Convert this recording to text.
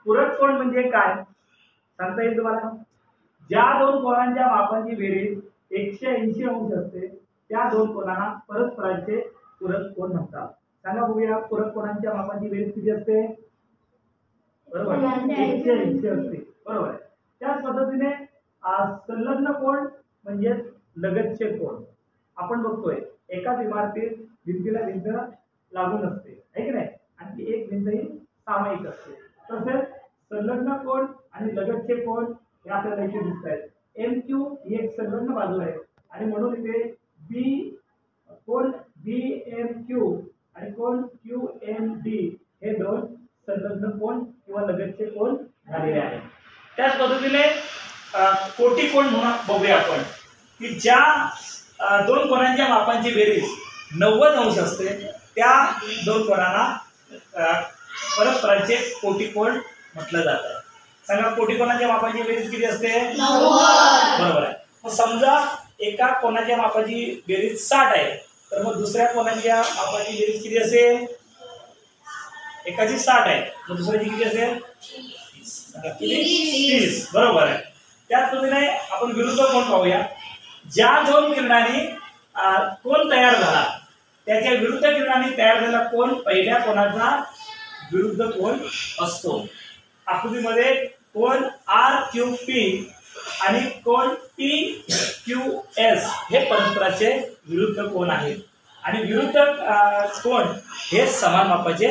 पूरक कोन म्हणजे काय सांगता येईल तुम्हाला? ज्या दोन कोनांच्या मापांची बेरीज 180 अंश असते त्या दोन कोनांना परस्परांचे पूरक कोन म्हणतात. सांगा बघूया, पूरक कोनांच्या मापांची बेरीज किती असते? बरोबर 180 असते. बरोबर आहे. त्याच पद्धतीने संलग्न कोन म्हणजे लगतचे कोन. आपण बघतोय एकाच इमारतीत भिंतीला भिंत लागून असते आहे की नाही, आणि एक भिंतही सामायिक असते. तसेच संलग्न कोन आणि लगतचे कोन हे आपल्याला इथे दिसत आहेत. MQ ही एक संलग्न बाजू आहे आणि म्हणून इथे कोन BMQ आणि कोन QMD हे दोन संलग्न कोन किंवा लगतचे कोन झालेले आहेत. त्याच पद्धतीने कोटी कोन म्हणून बघूया आपण की ज्या दोन कोनांच्या मापांची बेरीज 90 अंश असते त्या दोन कोनांना परस्परांचे कोटी कोन म्हटलं जातं. सांगा कोटी कोनांच्या मापांची बेरीज किती असते? 90. बरोबर आहे. मग समजा एका कोनाच्या मापाची बेरीज 60 आहे तर मग दुसऱ्या कोनाच्या मापाची बेरीज किती असेल? एकाची 60 आहे मग दुसऱ्याची किती असेल? 30. बरोबर आहे. त्याच पद्धतीने आपण विरुद्ध कोन पाहूया. ज्या दोन किरणांनी कोन तयार झाला त्याच्या विरुद्ध किरणांनी तयार झालेला कोन पहिल्या कोनाचा विरुद्ध कोन असतो. आकृतीमध्ये कोन RQP आणि कोन PQS हे परस्परांचे विरुद्ध कोन आहेत आणि विरुद्ध कोन हे समान मापाचे